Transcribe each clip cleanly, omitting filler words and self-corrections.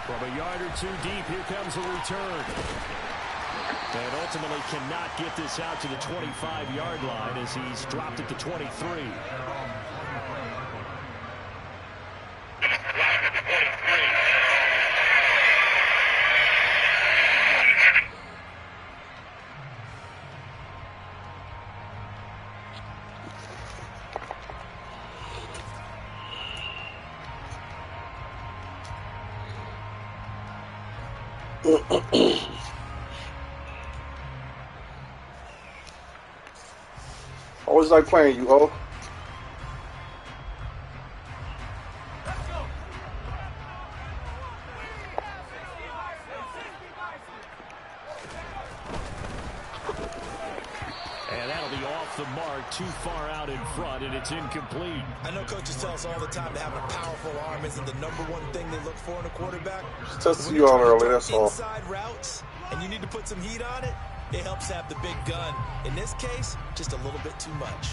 From a yard or two deep, here comes a return. And ultimately cannot get this out to the 25-yard line as he's dropped at the 23. I always like playing you, oh. And that'll be off the mark, too far out in front, and it's incomplete. I know coaches tell us all the time that having a powerful arm isn't the number one thing they look for in a quarterback. Just testing you on early, that's all. Inside routes, and you need to put some heat on it. It helps have the big gun. In this case, just a little bit too much.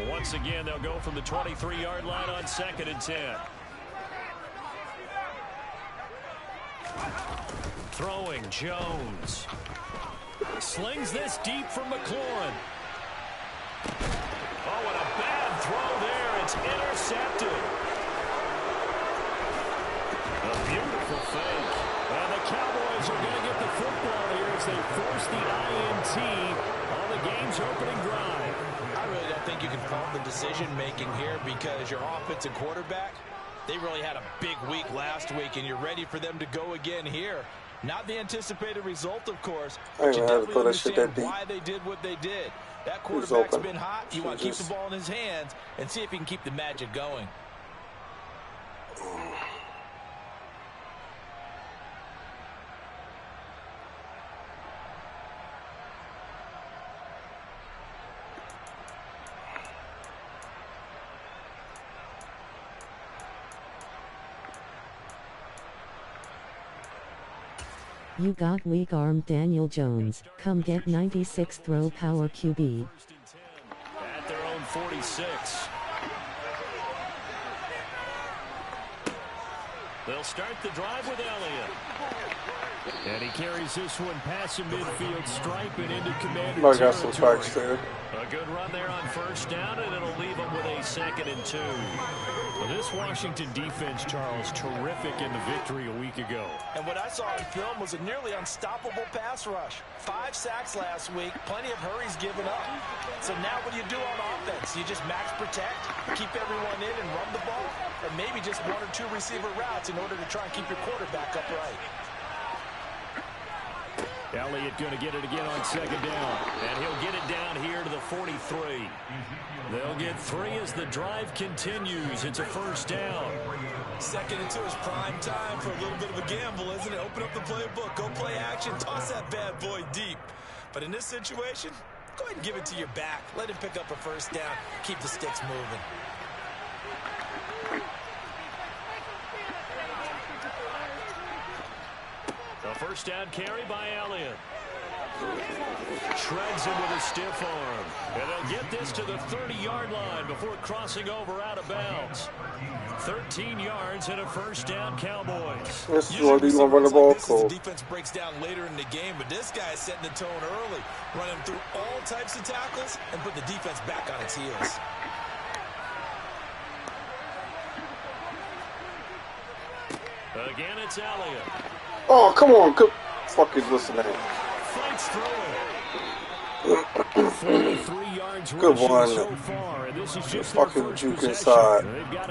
Once again, they'll go from the 23-yard line on 2nd and 10. Throwing, Jones. Slings this deep from McLaurin. Oh, what a bad throw there. It's intercepted. A beautiful fake. And the Cowboys are going to get the football here as they force the INT on the game's opening drive. I really don't think you can fault the decision-making here because your offensive quarterback, they really had a big week last week, and you're ready for them to go again here. Not the anticipated result, of course, but you definitely understand why they did what they did. That quarterback's been hot. You want to keep the ball in his hands and see if he can keep the magic going. You got weak-armed Daniel Jones. Come get 96 throw power QB. At their own 46. They'll start the drive with Elliott. And he carries this one past the midfield stripe and into Commander I got some spikes there. A good run there on 1st down, and it'll leave them with a 2nd and 2. Well, this Washington defense, Charles, terrific in the victory a week ago. And what I saw in film was a nearly unstoppable pass rush. 5 sacks last week, plenty of hurries given up. So now what do you do on offense? You just max protect, keep everyone in and run the ball, or maybe just 1 or 2 receiver routes in order to try and keep your quarterback upright. Elliott going to get it again on 2nd down. And he'll get it down here to the 43. They'll get 3 as the drive continues. It's a 1st down. 2nd and 2 is prime time for a little bit of a gamble, isn't it? Open up the playbook, go play action, toss that bad boy deep. But in this situation, go ahead and give it to your back. Let him pick up a 1st down. Keep the sticks moving. A 1st down carry by Elliott. Shreds him with a stiff arm. And they'll get this to the 30-yard line before crossing over out of bounds. 13 yards and a 1st down, Cowboys. Yes, Lord, he's going to run the ball cold. The defense breaks down later in the game, but this guy is setting the tone early, running through all types of tackles and put the defense back on its heels. Again, it's Elliott. Oh, come on. Good fucking listen to him. Fights through it. 43 yards Good one. so far, and this is just fucking juke inside.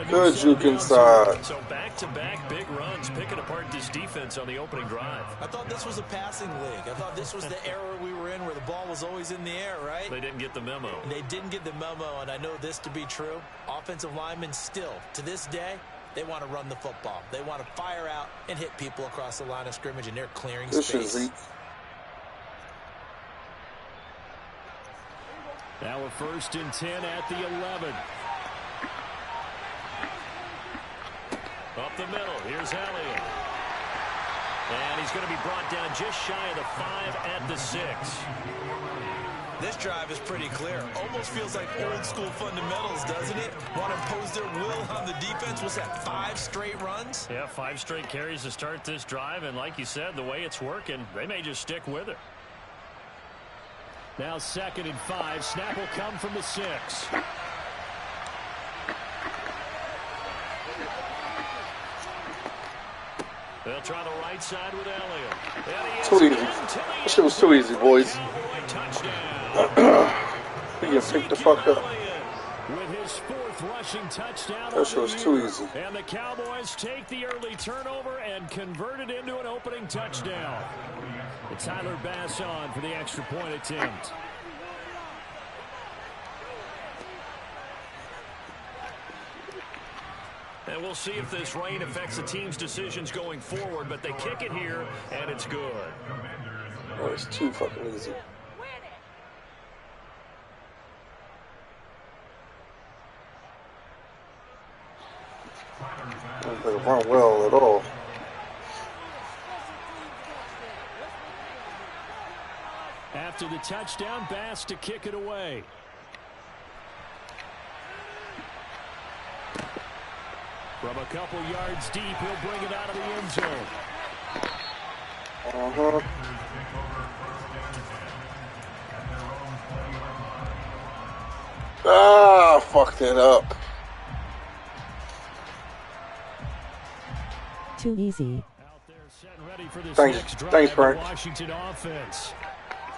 Good juke inside. So back-to-back big runs, picking apart this defense on the opening drive. I thought this was a passing league. I thought this was the era we were in where the ball was always in the air, right? They didn't get the memo. They didn't get the memo, and I know this to be true. Offensive linemen still, to this day, they want to run the football. They want to fire out and hit people across the line of scrimmage, and they're clearing space. This is Zeke. Now a 1st and 10 at the 11. Up the middle. Here's Elliott. And he's going to be brought down just shy of the 5 at the 6. This drive is pretty clear. Almost feels like old school fundamentals, doesn't it? Want to impose their will on the defense. Was that 5 straight runs? Yeah, 5 straight carries to start this drive. And like you said, the way it's working, they may just stick with it. Now 2nd and 5. Snap will come from the 6. They'll try the right side with Elliott. Too easy. That shit was too easy, boys. He gets picked the fuck up. With his 4th rushing touchdown. That shit was too easy. And the Cowboys take the early turnover and convert it into an opening touchdown. It's Tyler Bass on for the extra point attempt. And we'll see if this rain affects the team's decisions going forward, but they kick it here, and it's good. Oh, it's too fucking easy. Don't think it run well at all. After the touchdown, Bass to kick it away. From a couple yards deep, he'll bring it out of the end zone. Ah, fucked it up. Too easy. Thanks, Frank. Washington offense.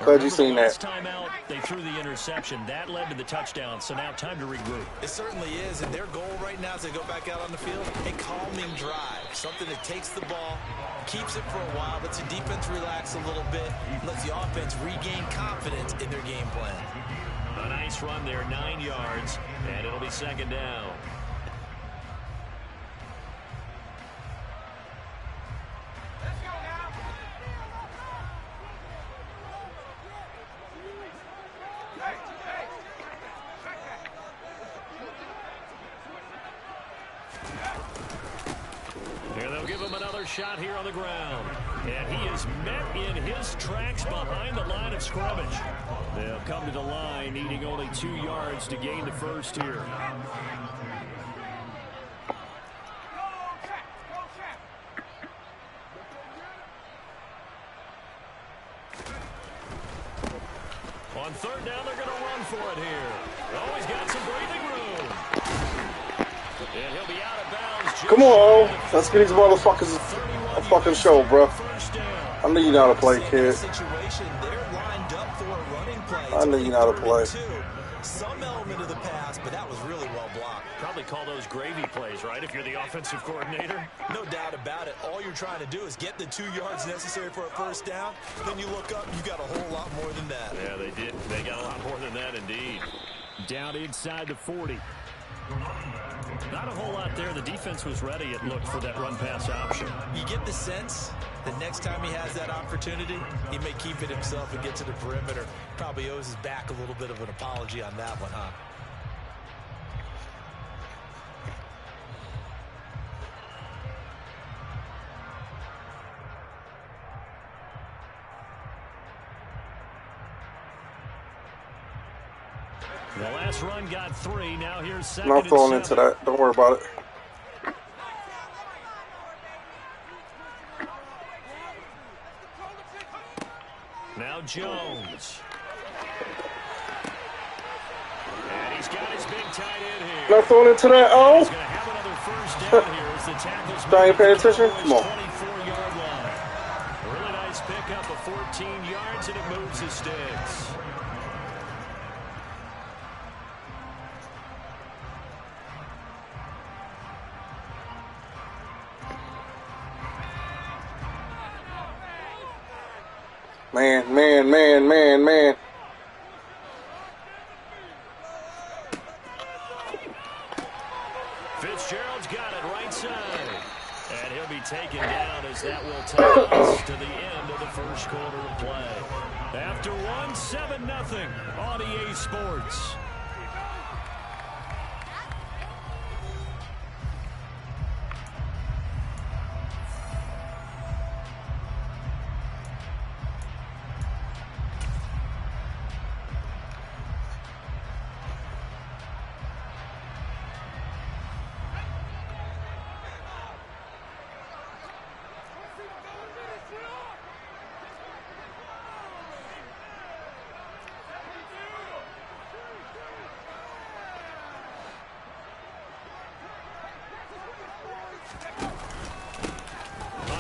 Glad you seen that. Last time out, they threw the interception. That led to the touchdown, so now time to regroup. It certainly is, and their goal right now as they go back out on the field, a calming drive. Something that takes the ball, keeps it for a while, lets the defense relax a little bit, lets the offense regain confidence in their game plan. A nice run there, 9 yards, and it'll be 2nd down. Shot here on the ground, and he is met in his tracks behind the line of scrimmage. They'll come to the line needing only 2 yards to gain the first here. On 3rd down, they're going to run for it here. Oh, he's got some breathing room. And he'll be out of bounds. Come on, let's get these motherfuckers a fucking show, bro. I know you know how to play, kid. I know you know how to play. Some element of the pass, but that was really well blocked. Probably call those gravy plays, right, if you're the offensive coordinator? No doubt about it. All you're trying to do is get the 2 yards necessary for a first down. Then you look up, you got a whole lot more than that. Yeah, they did. They got a lot more than that, indeed. Down inside the 40. Not a whole lot there. The defense was ready, it looked, for that run-pass option. You get the sense that next time he has that opportunity, he may keep it himself and get to the perimeter. Probably owes his back a little bit of an apology on that one, huh? The last run got 3. Now here's 2nd I'm not throwing into that. Don't worry about it. Now Jones. And he's got his big tight end here. Not throwing into that. Oh. He's going to have another first down here as the tackles. I ain't paying attention. Come on. 24-yard line. A really nice pickup of 14 yards, and it moves the sticks. Man. Fitzgerald's got it right side. And he'll be taken down as that will take us to the end of the first quarter of play. After 7-0 on EA Sports.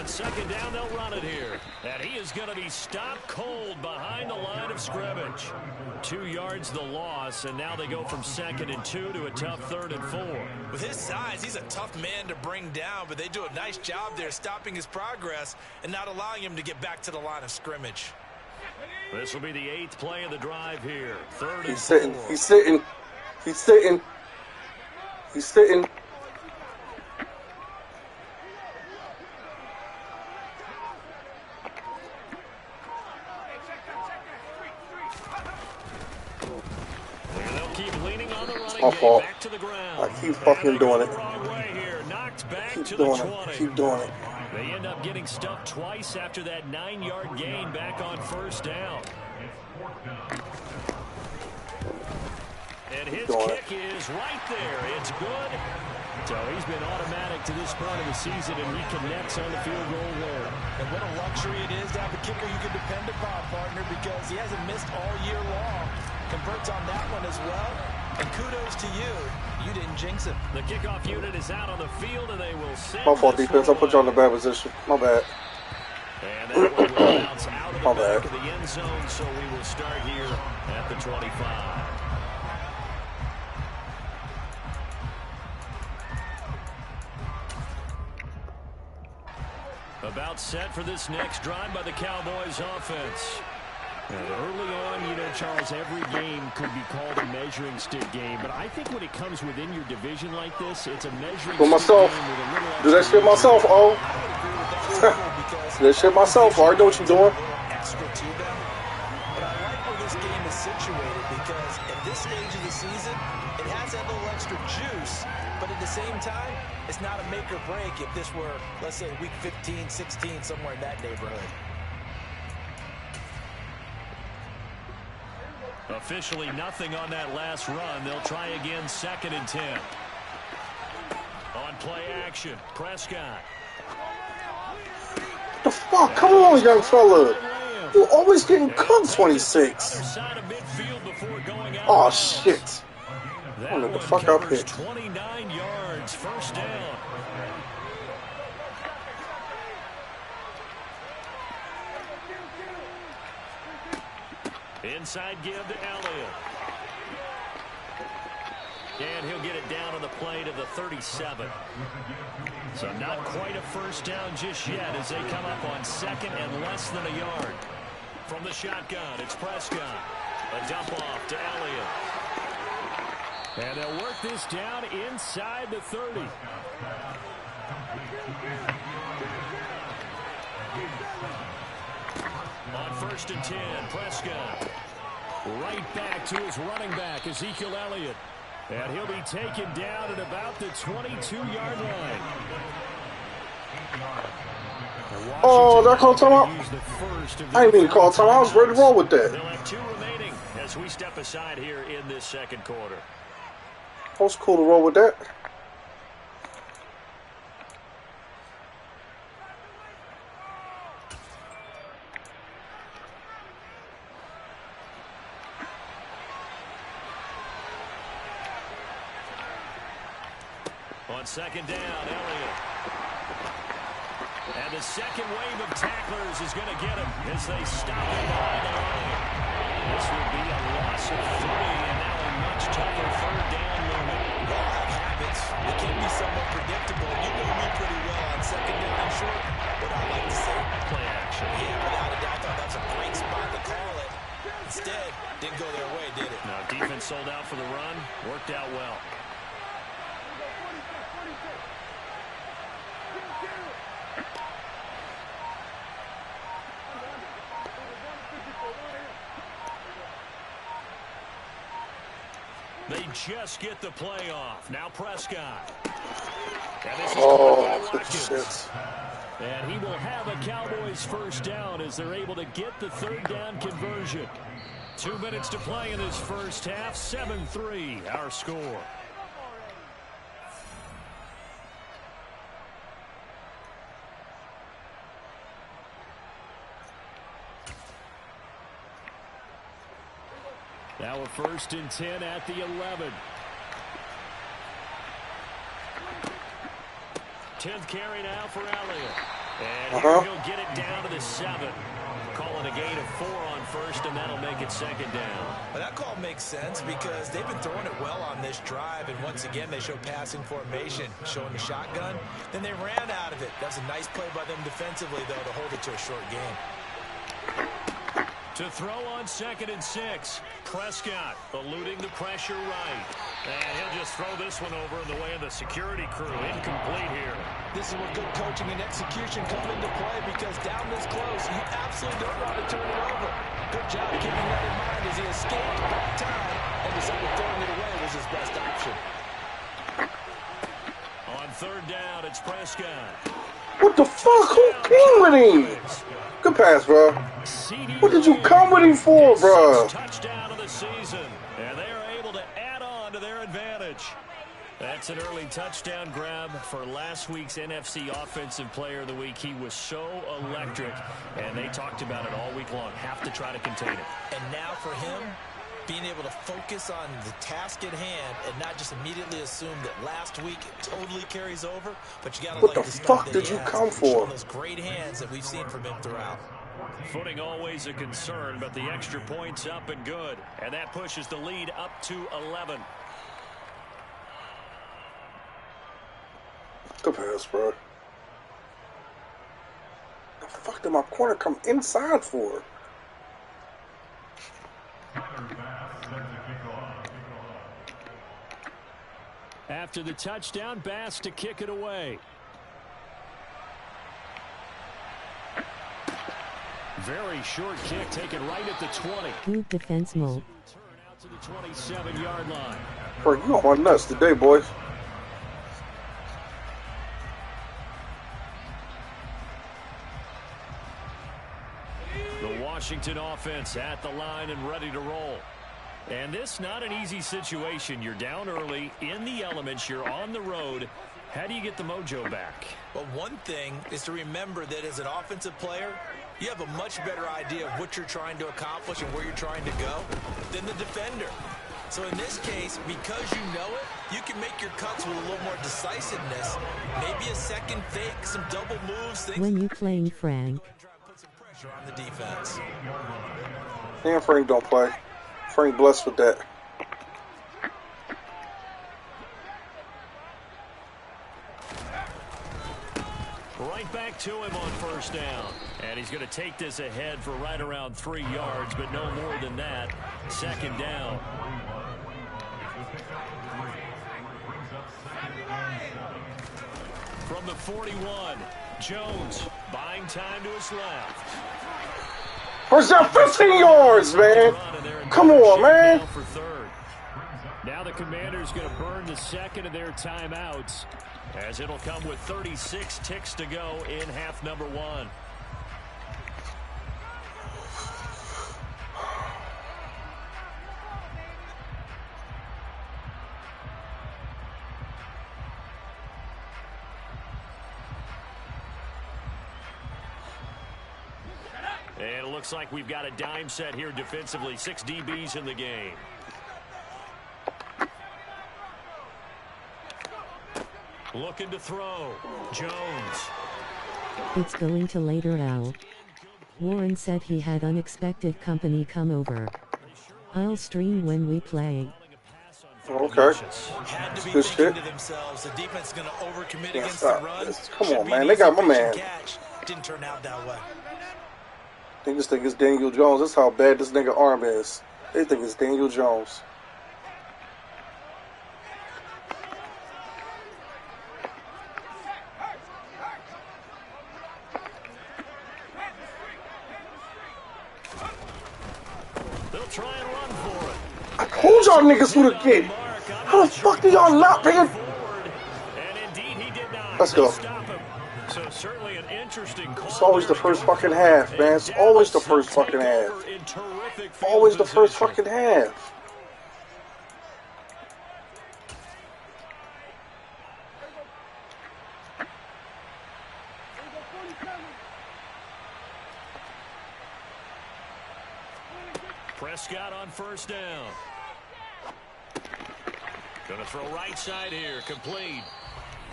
second down, they'll run it here. And he is going to be stopped cold behind the line of scrimmage. 2 yards the loss, and now they go from 2nd and 2 to a tough 3rd and 4. With his size, he's a tough man to bring down, but they do a nice job there stopping his progress and not allowing him to get back to the line of scrimmage. This will be the 8th play of the drive here. 3rd and 4. He's sitting. He's sitting. He's sitting. He's sitting. My fault. I keep fucking doing it. Keep doing it. Keep doing it. They end up getting stuffed twice after that 9-yard gain back on 1st down. And his kick is right there. It's good. So he's been automatic to this point of the season, and he connects on the field goal there. And what a luxury it is to have a kicker you can depend upon, partner, because he hasn't missed all year long. Converts on that one as well. And kudos to you. You didn't jinx it. The kickoff unit is out on the field, and they will send my fault, defense. I put you on the bad position. My bad. And that one will bounce out of the back of the end zone, so we will start here at the 25. About set for this next drive by the Cowboys offense. Early on, you know, Charles, every game could be called a measuring stick game, but I think when it comes within your division like this, it's a measuring stick myself. game with a little Do that shit myself, oh. Do that shit myself, oh. I know what you're doing. Extra to them. But I like where this game is situated because at this stage of the season, it has that little extra juice, but at the same time, it's not a make or break if this were, let's say, week 15, 16, somewhere in that neighborhood. Officially nothing on that last run. They'll try again, 2nd and 10. On play action, Prescott. What the fuck? Come on, young fella. You're always getting cooked, 26. Oh, shit. I'm gonna the fuck up here. 29 yards, 1st down. Inside give to Elliott. And he'll get it down on the play to the 37. So not quite a 1st down just yet as they come up on 2nd and less than a yard. From the shotgun, it's Prescott. A dump off to Elliott. And they'll work this down inside the 30. On 1st and 10, Prescott. Right back to his running back, Ezekiel Elliott. And he'll be taken down at about the 22-yard line. Oh, that called timeout? I didn't mean to call timeout. I was ready to roll with that. They'll have 2 remaining as we step aside here in this 2nd quarter. That was cool to roll with that. On 2nd down, Elliott. And the second wave of tacklers is going to get him as they stop him behind the line. This would be a loss of 3 and now a much tougher 3rd down moment. Well, like habits, it can be somewhat predictable. You know me pretty well on 2nd down and short. What I like to say, play action. Yeah, without a doubt, I thought that's a great spot to call it. Instead, didn't go their way, did it? No, defense sold out for the run. Worked out well. They just get the play off. Now Prescott. And this is shit. And he will have a Cowboys 1st down as they're able to get the 3rd down conversion. 2 minutes to play in this 1st half. 7-3 our score. Now a 1st and 10 at the 11. 10th carry now for Elliott. And here he'll get it down to the 7. Calling a gain of 4 on first, and that'll make it second down. Well, that call makes sense because they've been throwing it well on this drive, and once again they show passing formation, showing the shotgun. Then they ran out of it. That's a nice play by them defensively, though, to hold it to a short game. To throw on 2nd and 6. Prescott eluding the pressure right. And he'll just throw this one over in the way of the security crew. Incomplete here. This is where good coaching and execution come into play because down this close, you absolutely don't want to turn it over. Good job keeping that in mind as he escaped back time and decided throwing it away was his best option. On 3rd down, it's Prescott. What the fuck? Who came with him? Good pass, bro. What did you come with him for, bro? Touchdown of the season, and they are able to add on to their advantage. That's an early touchdown grab for last week's NFC Offensive Player of the Week. He was so electric, and they talked about it all week long. Have to try to contain it. And now for him, being able to focus on the task at hand and not just immediately assume that last week it totally carries over, but you got to what the fuck did you come for? Those great hands that we've seen from him throughout. Footing always a concern, but the extra points up and good, and that pushes the lead up to 11. Good pass, bro. The fuck did my corner come inside for? After the touchdown, Bass to kick it away. Very short kick taken right at the 20. Good defense, Mo. Turn out to the 27-yard line. Bro, you on my nuts today, boys. The Washington offense at the line and ready to roll. And this not an easy situation. You're down early, in the elements, you're on the road. How do you get the mojo back? Well, one thing is to remember that as an offensive player, you have a much better idea of what you're trying to accomplish and where you're trying to go than the defender. So in this case, because you know it, you can make your cuts with a little more decisiveness. Maybe a second fake, some double moves. Things When you playing Frank. try to put some pressure on the defense. Damn, Frank don't play. Frank blessed with that. Right back to him on 1st down. And he's going to take this ahead for right around 3 yards, but no more than that. 2nd down. From the 41, Jones buying time to his left. First down, 15 yards, man. Come on, man. For 3rd. Now the Commanders going to burn the 2nd of their timeouts, as it'll come with 36 ticks to go in half number 1. And it looks like we've got a dime set here defensively. 6 DBs in the game. Looking to throw. Jones. It's going to later out. Warren said he had unexpected company come over. I'll stream when we play. Okay. Had to be Good thinking shit. to themselves, the defense is going to overcommit Yeah, against stop the run. this. Come Should on, be man. an They got easy my pitch and man. catch. Didn't turn out that way. They just think it's Daniel Jones. That's how bad this nigga arm is. They think it's Daniel Jones. They'll try and run for it. I told y'all niggas who to get. How the fuck do y'all not paying? And indeed he did not. Let's go. Stop him. So certainly an interesting call. It's always the first fucking half, man. It's always the first fucking half. Always the first fucking half. Prescott on 1st down. Gonna throw right side here, complete.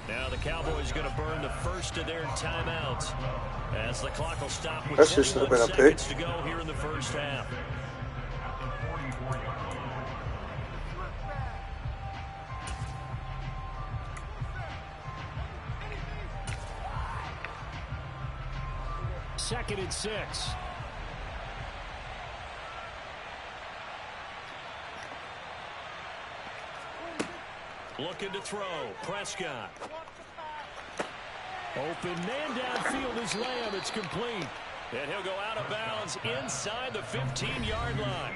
Now the Cowboys going to burn the first of their timeouts as the clock will stop with That shit should have been a pick. seconds to go here in the first half. Second and 6. Looking to throw. Prescott. Open man downfield is Lamb. It's complete. And he'll go out of bounds inside the 15-yard line.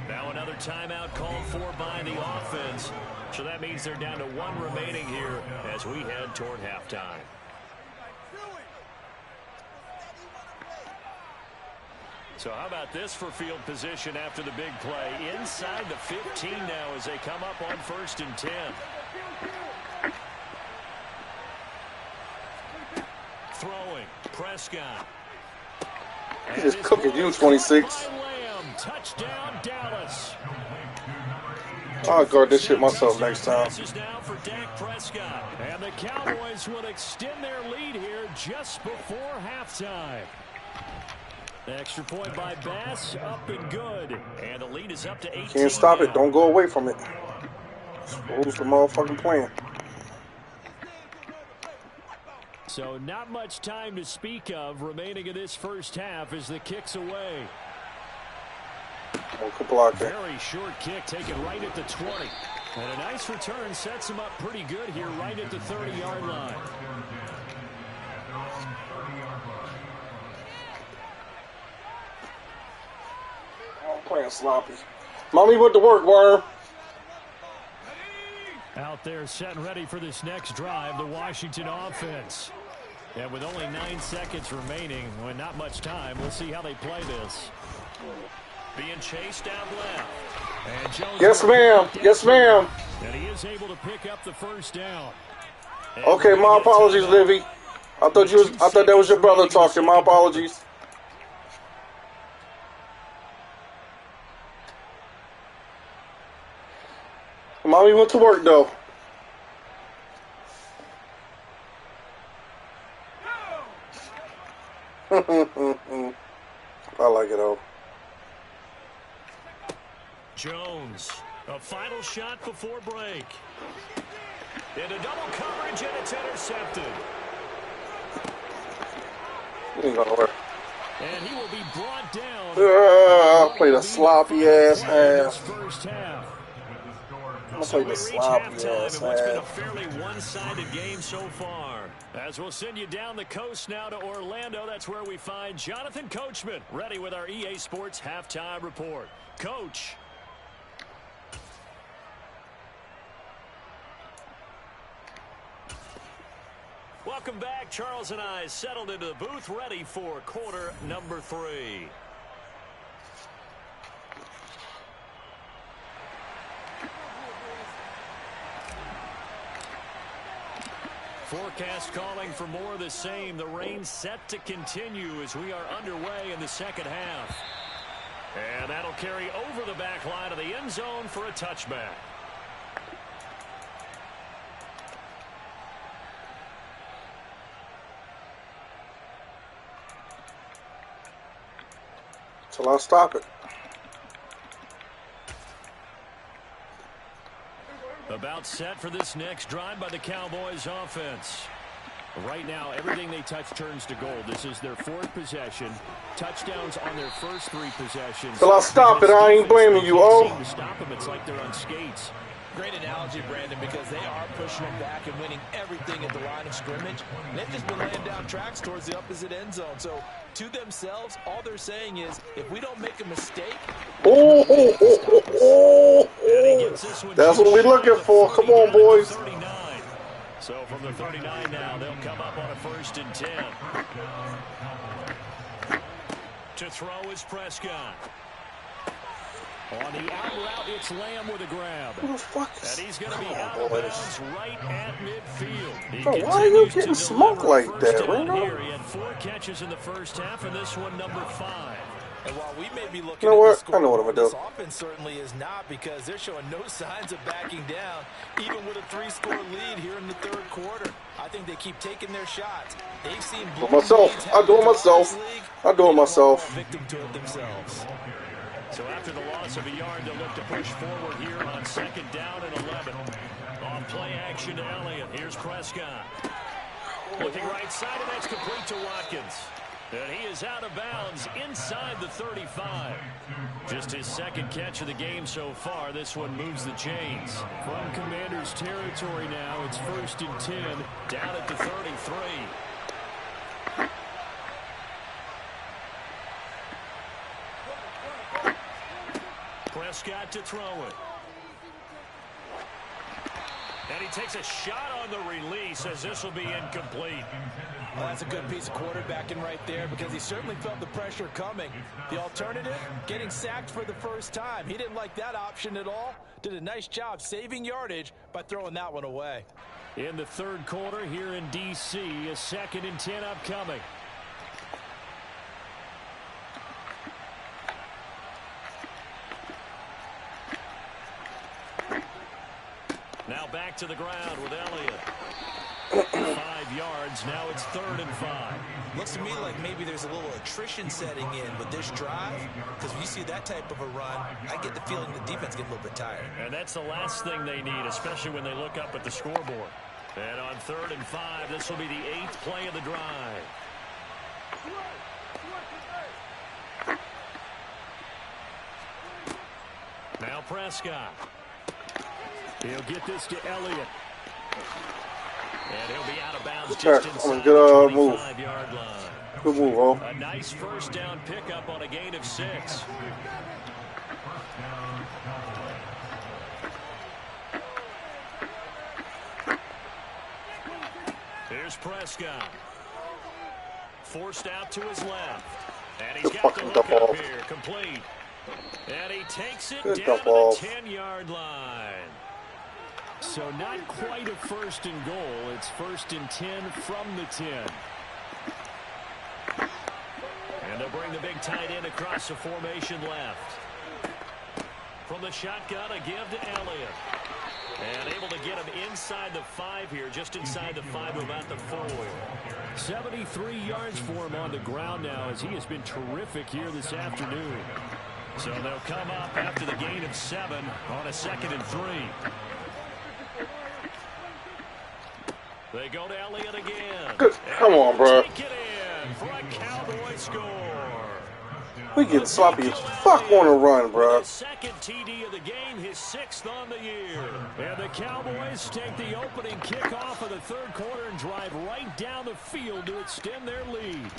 Now another timeout called for by the offense. So that means they're down to one remaining here as we head toward halftime. So how about this for field position after the big play? Inside the 15 now as they come up on 1st and 10. Throwing. Prescott. He's just cooking you, 26. Touchdown, Dallas. I'll guard this shit myself next time. This is now for Dak Prescott. And the Cowboys will extend their lead here just before halftime. Extra point by Bass, up and good. And the lead is up to 18. Can't stop now. it. Don't go away from it. Rules the motherfucking plan. So not much time to speak of remaining in this first half as the kick's away. Good block there. Very short kick taken right at the 20. And a nice return sets him up pretty good here right at the 30-yard line. I'm playing sloppy. Mommy went to work, Worm. Out there set and ready for this next drive, the Washington offense. And with only 9 seconds remaining, with not much time, we'll see how they play this. Being chased out left. And Jones Yes, ma'am. Yes, ma'am. And he is able to pick up the first down. And Okay, my apologies, Livy. I thought that was your brother talking. My apologies. Mommy went to work though. I like it though. Jones, a final shot before break. Into double coverage, and it's intercepted. Ain't gonna work. And he will be brought down. I played a sloppy ass half. First half. I played a sloppy ass What's been a half. fairly one-sided game so far. As we'll send you down the coast now to Orlando, that's where we find Jonathan Coachman, ready with our EA Sports halftime report. Coach. Welcome back. Charles and I settled into the booth, ready for quarter number 3. Forecast calling for more of the same. The rain set to continue as we are underway in the second half. And that'll carry over the back line of the end zone for a touchback. Till I stop it. About set for this next drive by the Cowboys offense. Right now, everything they touch turns to gold. This is their 4th possession. Touchdowns on their first 3 possessions. Till I stop it, I ain't blaming you, oh. To stop them, it's like they're on skates. Great analogy, Brandon, because they are pushing them back and winning everything at the line of scrimmage. And they've just been laying down tracks towards the opposite end zone. So, to themselves, all they're saying is, if we don't make a mistake, That's what we're looking for. Come on, boys. So from the 39 now, they'll come up on a 1st and 10. To throw is Prescott. On the out route, it's Lamb with a grab. Who the fuck is... And he's going to be out of bounds right at midfield. Bro, why are you getting smoked like that, He Reno? had 4 catches in the first half, and this one number 5. And while we may be looking You know at the what? score, I know what I'm this gonna do. offense certainly is not, because they're showing no signs of backing down, even with a 3-score lead here in the third quarter. I think they keep taking their shots. They've seen Do it myself. I do it myself. I do it myself. Victim to it themselves. So after the loss of a yard, they'll look to push forward here on 2nd down and 11. Off play action to Elliott. Here's Prescott. Looking right side, and that's complete to Watkins. And he is out of bounds inside the 35. Just his 2nd catch of the game so far. This one moves the chains. From Commander's territory now, it's 1st and 10, down at the 33. Prescott to throw it. And he takes a shot on the release, as this will be incomplete. Well, that's a good piece of quarterbacking right there, because he certainly felt the pressure coming. The alternative, getting sacked for the first time. He didn't like that option at all. Did a nice job saving yardage by throwing that one away. In the third quarter here in D.C., a 2nd and 10 upcoming. Now back to the ground with Elliott. 5 yards. Now it's 3rd and 5. Looks to me like maybe there's a little attrition setting in with this drive, because when you see that type of a run, I get the feeling the defense gets a little bit tired. And that's the last thing they need, especially when they look up at the scoreboard. And on 3rd and 5, this will be the 8th play of the drive. Now Prescott. He'll get this to Elliott. And he'll be out of bounds just inside the 25-yard line. Good move, bro. A nice 1st down pickup on a gain of 6. Here's Prescott. Forced out to his left. And he's got the hook up here. Complete. And he takes it down to the 10-yard line. So not quite a 1st and goal. It's 1st and 10 from the 10. And they'll bring the big tight end across the formation left. From the shotgun, a give to Elliott. And able to get him inside the 5 here, just inside the 5 to about the 4. 73 yards for him on the ground now, as he has been terrific here this afternoon. So they'll come up after the gain of 7 on a 2nd and 3. They go to Elliott again. Good. Come on, bro. Take it in for a Cowboy score. We get sloppy as fuck on the run, bro. His 2nd TD of the game, his 6th on the year. And the Cowboys take the opening kickoff of the 3rd quarter and drive right down the field to extend their lead.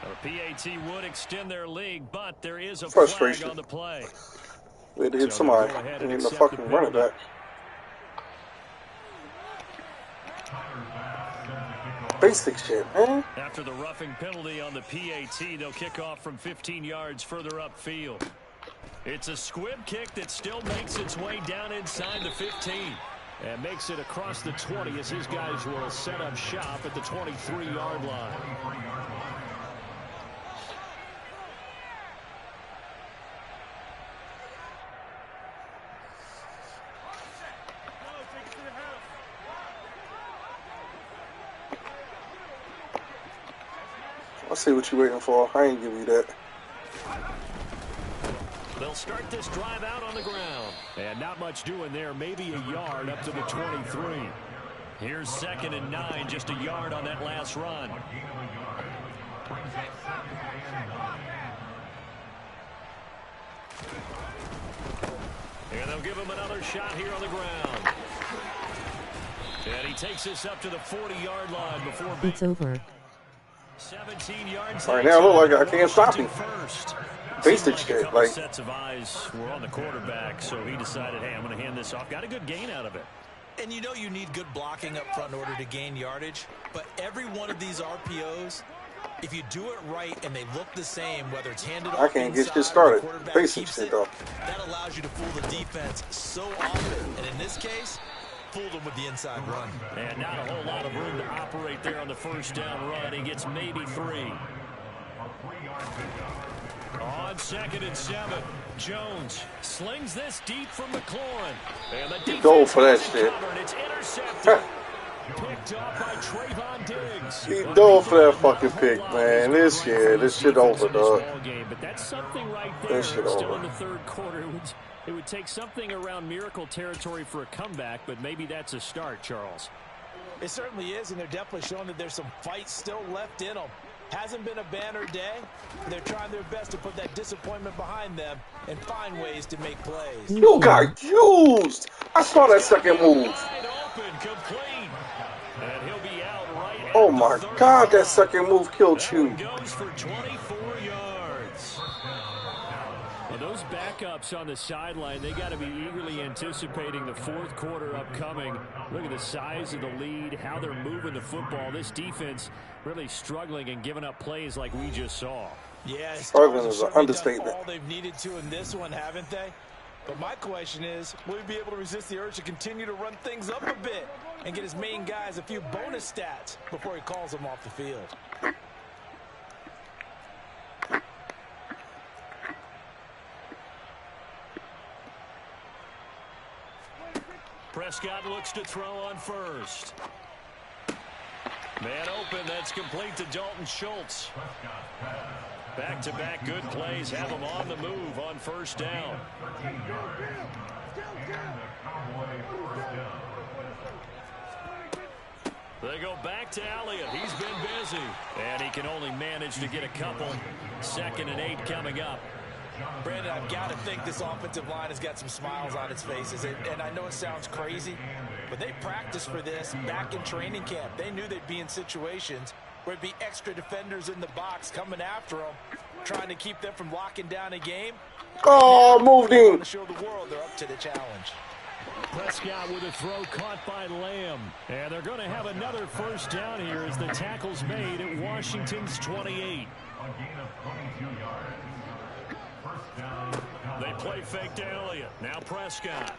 A PAT would extend their lead, but there is a flag on the play. We had to hit somebody. We need the fucking running back. Basic shit, man. After the roughing penalty on the PAT, they'll kick off from 15 yards further upfield. It's a squib kick that still makes its way down inside the 15. And makes it across the 20 as his guys will set up shop at the 23-yard line. I see what you're waiting for. I ain't give you that. They'll start this drive out on the ground. And not much doing there. Maybe a yard up to the 23. Here's 2nd and 9. Just a yard on that last run. And they'll give him another shot here on the ground. And he takes this up to the 40-yard line before it's over. 17 yards. All right, now look like I can't stop him. Basic shit, like. Sets of eyes were on the quarterback, so he decided, hey, I'm going to hand this off. Got a good gain out of it. And you know you need good blocking up front in order to gain yardage, but every one of these RPOs, if you do it right and they look the same, whether it's handed off, I can't get shit started. Basic shit, though. That allows you to fool the defense so often. And in this case, fooled him with the inside run. And not a whole lot of room to operate there on the 1st down run. He gets maybe 3. On 2nd and 7, Jones slings this deep from McLaurin. And the Go for that shit. It's intercepted. Picked off by Trayvon Diggs. He dove for that fucking pick, man. This shit over, dog. But that's something right there. This shit Still over. in the third quarter. It would take something around miracle territory for a comeback, but maybe that's a start, Charles. It certainly is, and they're definitely showing that there's some fight still left in them. Hasn't been a banner day. They're trying their best to put that disappointment behind them and find ways to make plays. You got used. I saw that second move. Open, complete. And he'll be out right. Oh my God, that second move killed you. Goes for 24 yards. Well, those backups on the sideline, they got to be eagerly anticipating the fourth quarter upcoming. Look at the size of the lead, how they're moving the football. This defense really struggling and giving up plays like we just saw. Yeah, struggling is an understatement. All they've needed to in this one, haven't they? But my question is, will he be able to resist the urge to continue to run things up a bit and get his main guys a few bonus stats before he calls them off the field? Prescott looks to throw on first. Man open, that's complete to Dalton Schultz. Back-to-back good plays have him on the move on first down. They go back to Elliott. He's been busy. And he can only manage to get a couple. 2nd and 8 coming up. Brandon, I've got to think this offensive line has got some smiles on its faces. And I know it sounds crazy, but they practiced for this back in training camp. They knew they'd be in situations where it'd be extra defenders in the box coming after them, trying to keep them from locking down a game. Oh, moved him. To show the world they're up to the challenge. Prescott with a throw caught by Lamb. And they're going to have another first down here as the tackle's made at Washington's 28. They play fake to Elliott. Now Prescott.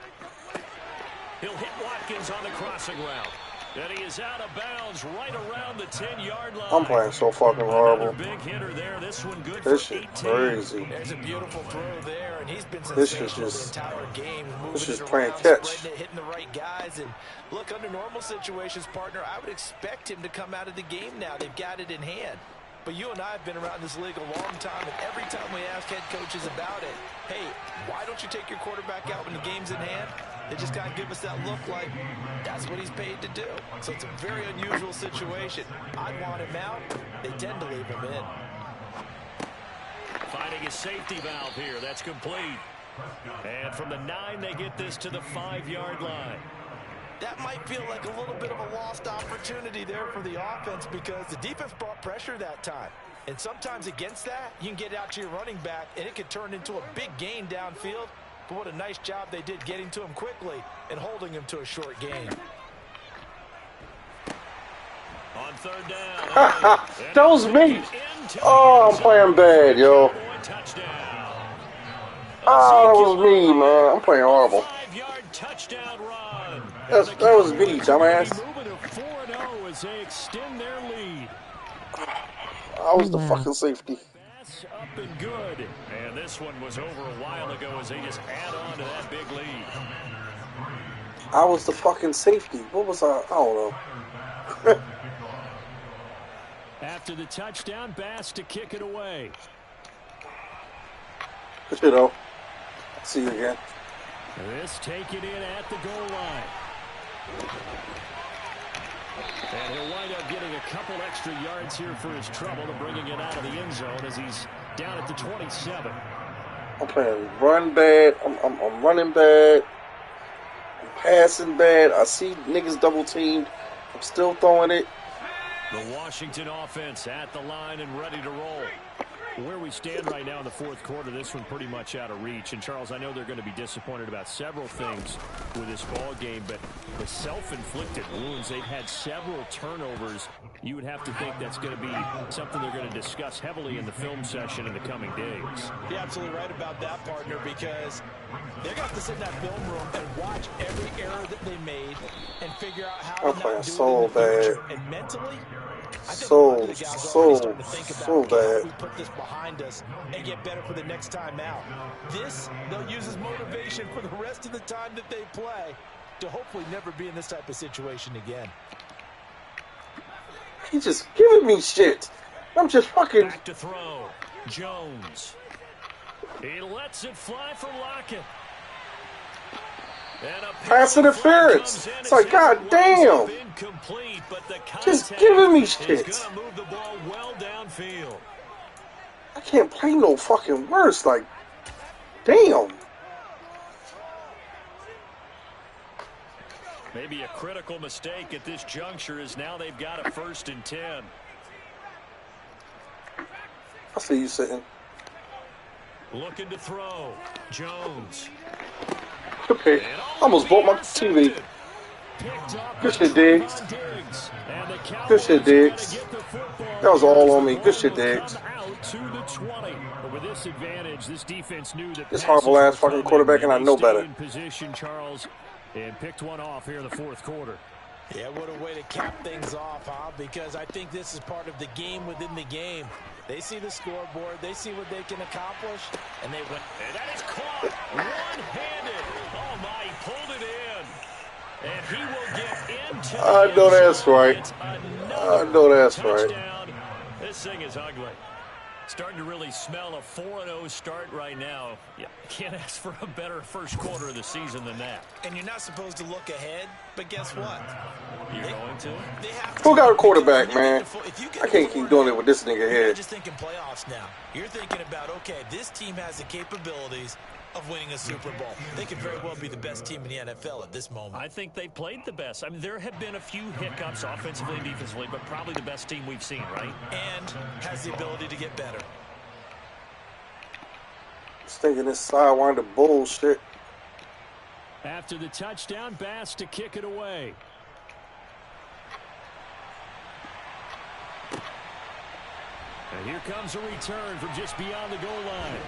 He'll hit Watkins on the crossing route. And he is out of bounds right around the 10-yard line. I'm playing so fucking horrible. Another big hitter there. This one good This for 18. shit crazy. There's a beautiful throw there, and he's been This sensational is just- the entire game. This Moving is it playing around, catch. spreading it, hitting the right guys. And look, under normal situations, partner, I would expect him to come out of the game now. They've got it in hand. But you and I have been around this league a long time, and every time we ask head coaches about it, hey, why don't you take your quarterback out when the game's in hand? They just kind of give us that look like that's what he's paid to do. So it's a very unusual situation. I'd want him out. They tend to leave him in. Finding a safety valve here. That's complete. And from the 9, they get this to the 5-yard line. That might feel like a little bit of a lost opportunity there for the offense because the defense brought pressure that time. And sometimes against that, you can get out to your running back, and it could turn into a big gain downfield. But what a nice job they did getting to him quickly and holding him to a short gain. On 3rd down. That was me. Oh, I'm playing bad, yo. Oh, that was me, man. I'm playing horrible. 5-yard touchdown run. That was me, dumbass. Moving to 4-0 as they extend their lead. I was the fucking safety. Pass up and good. And this one was over a while ago as they just add on to that big lead. I was the fucking safety. What was I? I don't know. After the touchdown, Bass to kick it away. You know. See you again. This take it in at the goal line. And he'll wind up getting a couple extra yards here for his trouble to bringing it out of the end zone as he's down at the 27. I'm playing run bad. I'm running bad. I'm passing bad. I see niggas double teamed. I'm still throwing it. The Washington offense at the line and ready to roll. Where we stand right now in the fourth quarter, this one pretty much out of reach. And, Charles, I know they're going to be disappointed about several things with this ball game, but the self-inflicted wounds, they've had several turnovers. You would have to think that's going to be something they're going to discuss heavily in the film session in the coming days. You're absolutely right about that, partner, because they're going to have to sit in that film room and watch every error that they made and figure out how I'm to playing not do so it in the future. bad. And mentally, So guys are so starting to think about, so okay, how do bad. we put this behind us and get better for the next time out? This, they'll use as motivation for the rest of the time that they play to hopefully never be in this type of situation again. He's just giving me shit. I'm just fucking. Back to throw. Jones. He lets it fly for Lockett. Pass interference. It's like, god damn. Just giving me shit. Move the ball well downfield. I can't play no fucking worse. Like, damn. Maybe a critical mistake at this juncture is now they've got a 1st and 10. I see you sitting. Looking to throw. Jones. Okay. Almost broke my TV. Good shit, Diggs. Good shit, Diggs. That was all on me. Good shit, Diggs. This horrible ass fucking quarterback, and I know better. And picked one off here in the 4th quarter. Yeah, what a way to cap things off, huh? Because I think this is part of the game within the game. They see the scoreboard, they see what they can accomplish, and they win. And that is caught one-handed. Oh my, he pulled it in. And he will get into I know that's right. I know that's right. This thing is ugly. Starting to really smell a 4-0 start right now. Yeah, can't ask for a better first quarter of the season than that. And you're not supposed to look ahead, but guess what? You're going to? Who got a quarterback, man? I can't keep doing it with this nigga You're here. not just thinking playoffs now. You're thinking about, okay, this team has the capabilities of winning a Super Bowl. They could very well be the best team in the NFL at this moment. I think they played the best. I mean, there have been a few hiccups offensively and defensively, but probably the best team we've seen, right? And has the ability to get better. Thinking this sidewinder bullshit. After the touchdown, Bass to kick it away. And here comes a return from just beyond the goal line.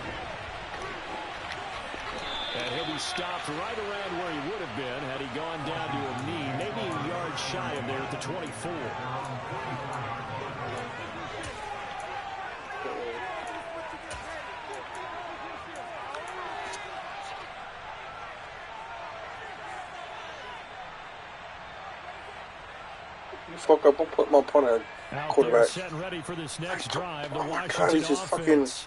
And he'll be stopped right around where he would have been had he gone down to a knee, maybe a yard shy of there at the 24. Fuck up, I'll put my opponent at quarterback. Set ready for this next drive. The Oh my Washington God, he's just offense.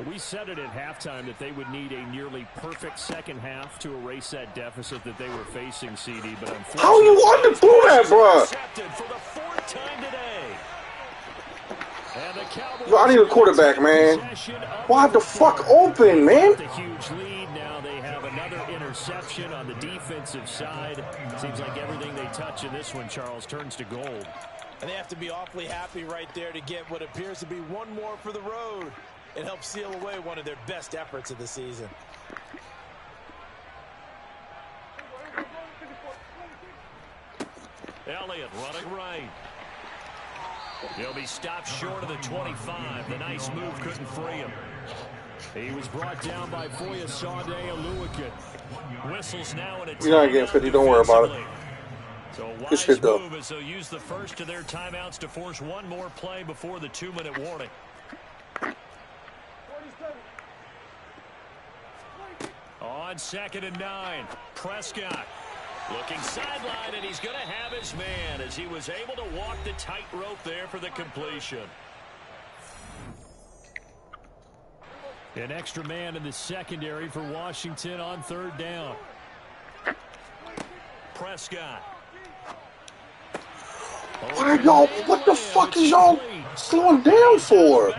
We said it at halftime that they would need a nearly perfect second half to erase that deficit that they were facing, CD. But unfortunately, how you want to do that, bro? For the 4th time today. And the Cowboys, Yo, I need a quarterback, man. Wide the fuck open, man. a huge lead. Now they have another interception on the defensive side. Seems like everything they touch in this one, Charles, turns to gold. And they have to be awfully happy right there to get what appears to be one more for the road. It helps seal away one of their best efforts of the season. Elliott running right. He'll be stopped short of the 25. The nice move couldn't free him. He was brought down by Foya Sade Aluakin. Whistles now in a You're not getting 50, don't worry about it. So a Good wise shit, though. move as they'll use the first of their timeouts to force one more play before the 2-minute warning. On 2nd and 9, Prescott looking sideline, and he's going to have his man as he was able to walk the tightrope there for the completion. An extra man in the secondary for Washington on 3rd down. Prescott. What the fuck is y'all slowing down for?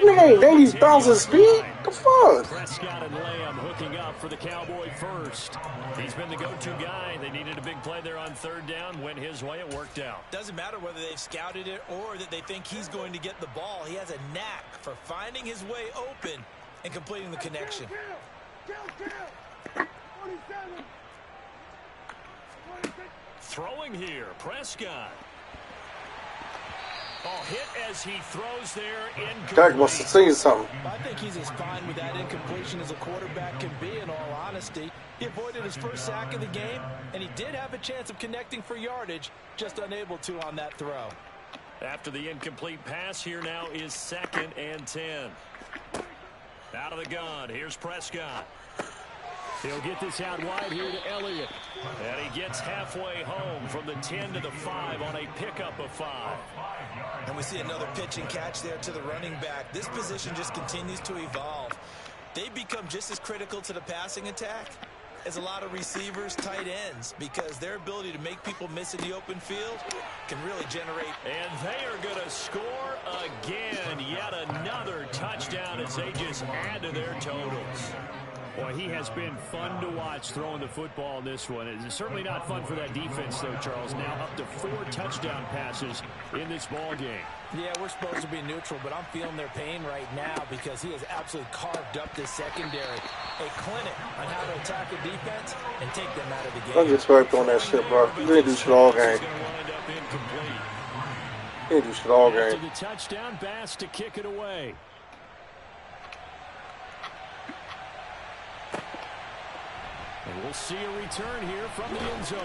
Nigga ain't 90s bouncing speed. The fuck? Prescott and Lamb hooking up for the Cowboy first. He's been the go-to guy. They needed a big play there on 3rd down. Went his way. It worked out. Doesn't matter whether they've scouted it or that they think he's going to get the ball. He has a knack for finding his way open and completing the connection. Throwing here, Prescott. Oh, hit as he throws there. Dak must have seen something. I think he's as fine with that incompletion as a quarterback can be, in all honesty. He avoided his first sack of the game, and he did have a chance of connecting for yardage, just unable to on that throw. After the incomplete pass, here now is 2nd and 10. Out of the gun, here's Prescott. He'll get this out wide here to Elliott. And he gets halfway home from the 10 to the 5 on a pickup of 5. And we see another pitch and catch there to the running back. This position just continues to evolve. They become just as critical to the passing attack as a lot of receivers, tight ends, because their ability to make people miss in the open field can really generate. And they are going to score again. Yet another touchdown as they just add to their totals. Boy, he has been fun to watch throwing the football in this one. It's certainly not fun for that defense, though, Charles. Now up to 4 touchdown passes in this ball game. Yeah, we're supposed to be neutral, but I'm feeling their pain right now because he has absolutely carved up this secondary. A clinic on how to attack a defense and take them out of the game. Don't get swiped on that shit, bro. You didn't do shit all game. You didn't do shit all game. After the touchdown, Bass to kick it away. And we'll see a return here from the end zone.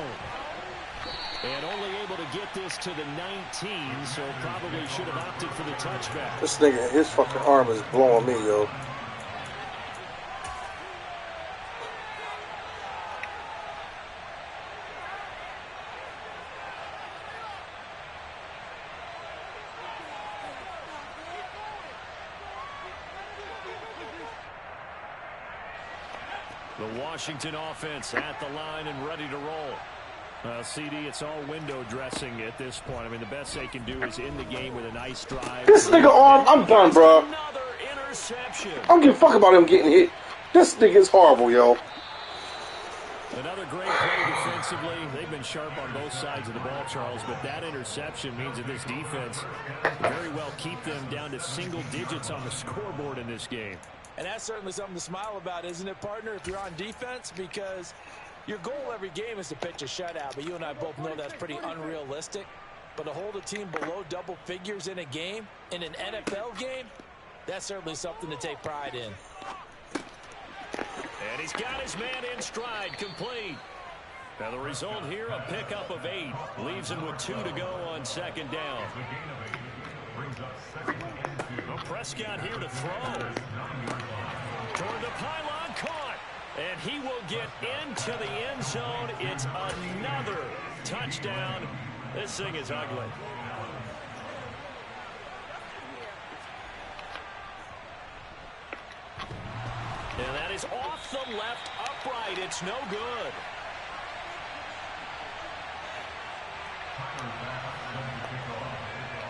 And only able to get this to the 19, so probably should have opted for the touchback. This nigga, his fucking arm is blowing me, yo. The Washington offense at the line and ready to roll. CD, it's all window dressing at this point. I mean, the best they can do is end the game with a nice drive. This nigga arm, I'm done, bro. Another interception. I don't give a fuck about him getting hit. This nigga is horrible, yo. Another great play defensively. They've been sharp on both sides of the ball, Charles, but that interception means that this defense very well keep them down to single digits on the scoreboard in this game. And that's certainly something to smile about, isn't it, partner, if you're on defense? Because your goal every game is to pitch a shutout, but you and I both know that's pretty unrealistic. But to hold a team below double figures in a game, in an NFL game, that's certainly something to take pride in. And he's got his man in stride, complete. Now the result here, a pickup of 8. Leaves him with 2 to go on 2nd down. Prescott here to throw. Toward the pylon, caught. And he will get into the end zone. It's another touchdown. This thing is ugly. And that is off the left upright. It's no good.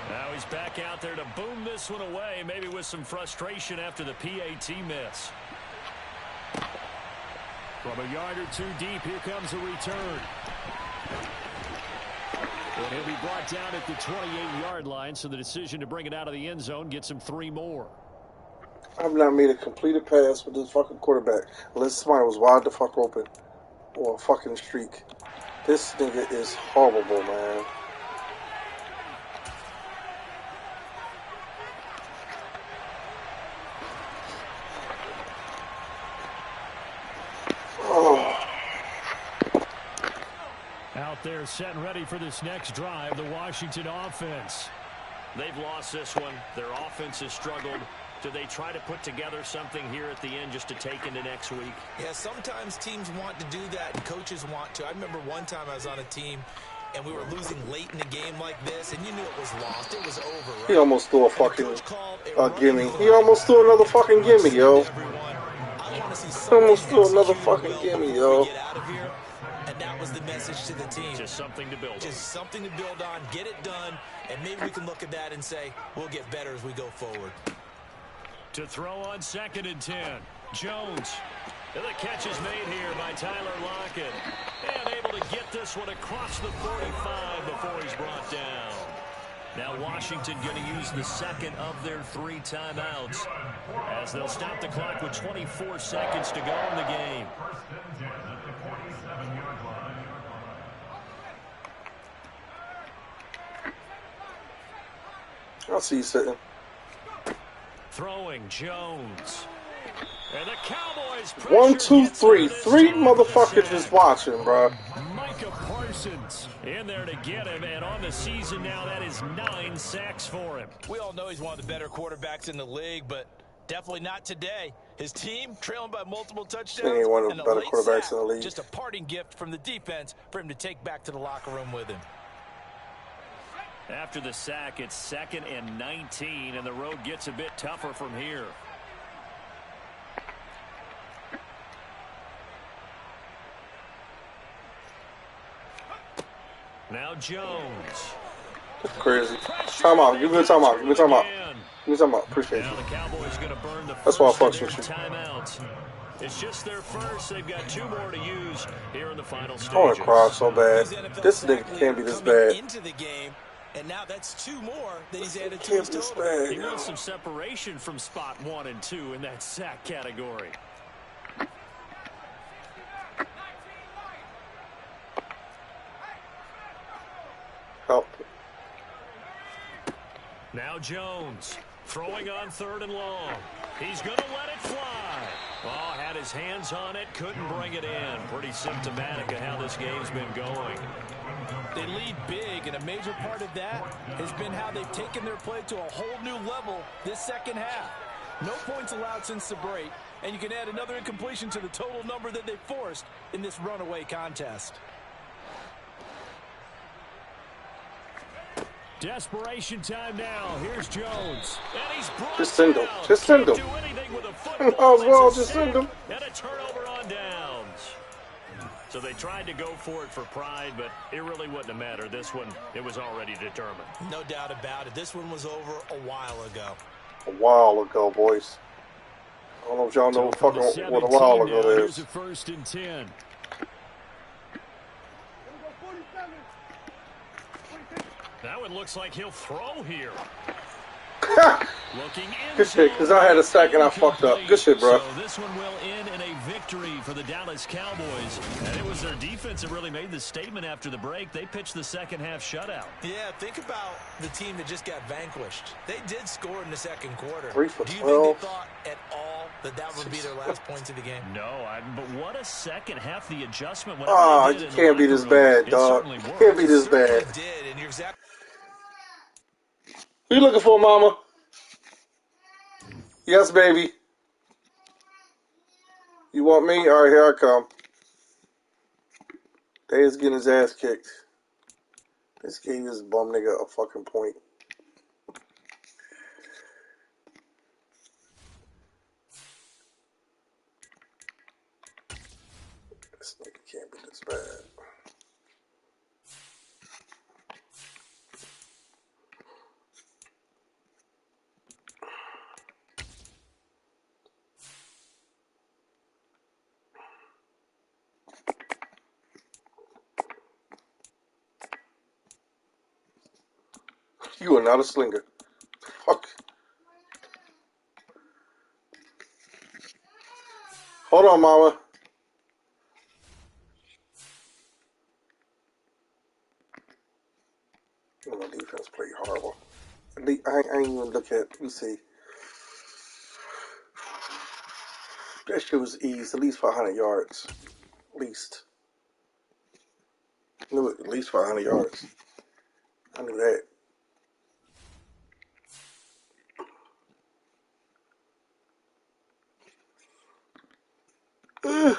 Now he's back out there to boom this one away, maybe with some frustration after the PAT miss. From a yard or 2 deep, here comes a return. And he'll be brought down at the 28-yard line, so the decision to bring it out of the end zone gets him 3 more. I've not made a completed pass with this fucking quarterback unless somebody was wide the fuck open or a fucking streak. This nigga is horrible, man. Out there set and ready for this next drive, the Washington offense. They've lost this one. Their offense has struggled. Do they try to put together something here at the end just to take into next week? Yeah, sometimes teams want to do that and coaches want to. I remember one time I was on a team and we were losing late in the game like this, and you knew it was lost. It was over, right? He almost threw a fucking gimme. He almost threw another fucking gimme, yo. He almost threw another fucking gimme, yo. And that was the message to the team. Just something to build on. Just something to build on, get it done, and maybe we can look at that and say, we'll get better as we go forward. To throw on 2nd and 10. Jones. And the catch is made here by Tyler Lockett. And able to get this one across the 45 before he's brought down. Now Washington going to use the 2nd of their 3 timeouts as they'll stop the clock with 24 seconds to go in the game. I'll see you sitting. Throwing Jones. And the Cowboys. 1, 2, 3. 3 motherfuckers just watching, bro. Micah Parsons Parsons in there to get him, and on the season now, that is 9 sacks for him. We all know he's one of the better quarterbacks in the league, but definitely not today. His team trailing by multiple touchdowns. He ain't one of and the a better late quarterbacks sack, in the league. just a parting gift from the defense for him to take back to the locker room with him. After the sack, it's 2nd and 19, and the road gets a bit tougher from here. Now Jones. That's crazy. Time out. Give me a time out. Give me a time out. Give me a time out. Appreciate Now you. the Cowboys going to burn the That's why I first fucks of with their you. timeouts. It's just their first. They've got 2 more to use here in the final stages. I want to cry so bad. These NFL This sack nigga can't be this coming bad. into the game, and now that's 2 more that he's added to Can't his be this total. bad. He wants some separation from spot 1 and 2 in that sack category. Help. Now Jones throwing on 3rd and long. He's going to let it fly. Oh, had his hands on it, couldn't bring it in. Pretty symptomatic of how this game's been going. They lead big, and a major part of that has been how they've taken their play to a whole new level this second half. No points allowed since the break, and you can add another incompletion to the total number that they forced in this runaway contest. Desperation time now. Here's Jones. And he's brought Just send him. down. Just send him. Can't do anything with a Might football. as well It's a just send sack him. and a turnover on downs. So they tried to go for it for pride, but it really wouldn't have mattered. This one, it was already determined. No doubt about it. This one was over a while ago. A while ago, boys. I don't know if y'all know From the fucking what a 17 while now, ago here's is. a 1st and 10. Now it looks like he'll throw here. Looking Good shit, because I had a sack and I fucked up. Good shit, bro. So this one will end in a victory for the Dallas Cowboys. And it was their defense that really made the statement after the break. They pitched the second half shutout. Yeah, think about the team that just got vanquished. They did score in the second quarter. 3 for Do you 12. think they thought at all that that would be their last points of the game? No, but what a second half. The adjustment. Ah, you can't be this bad, dog. You can't be this bad. It did, and you're exactly. Who you looking for, mama? Yes, baby. You want me? All right, here I come. Dave's getting his ass kicked. This gave this bum nigga a fucking point. This nigga can't be this bad. You are not a slinger. Fuck. Hold on, mama. Oh, my defense played horrible. I ain't even look at. Let me see. That shit was easy. At least 500 yards. At least. I knew it, at least 500 yards. I knew that. Ugh.